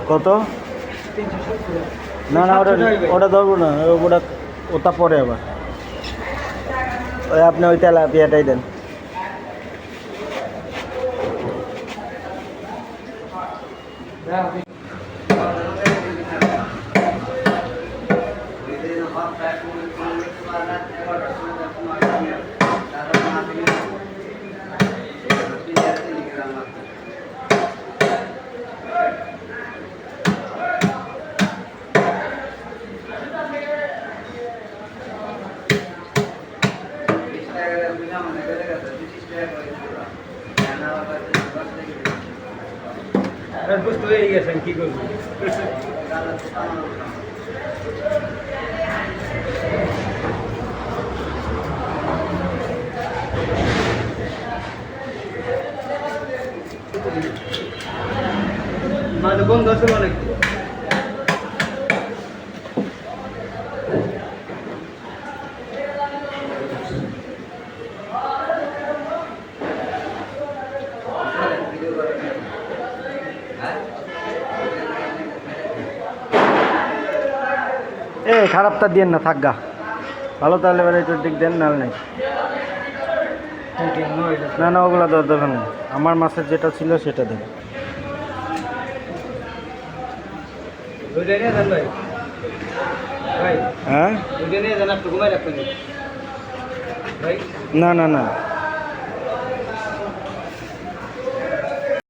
কত? না না, ওটা ওটা ধরবো না, ওটা ওটা পরে আবার। ওই আপনি ওই তেলাপিয়াটাই দেন। বুঝতে পেরে গেছেন কি করবো। মানে বন্ধ আছে অনেক। এ খারাপটা দিয়েন না, থাকগা ভালো, তাহলে এবার একটু দিক দেন, নাহলে নেই। না না, ওগুলো দরকার নেই, আমার মাছের যেটা ছিল সেটা দেন। হ্যাঁ, না না না না,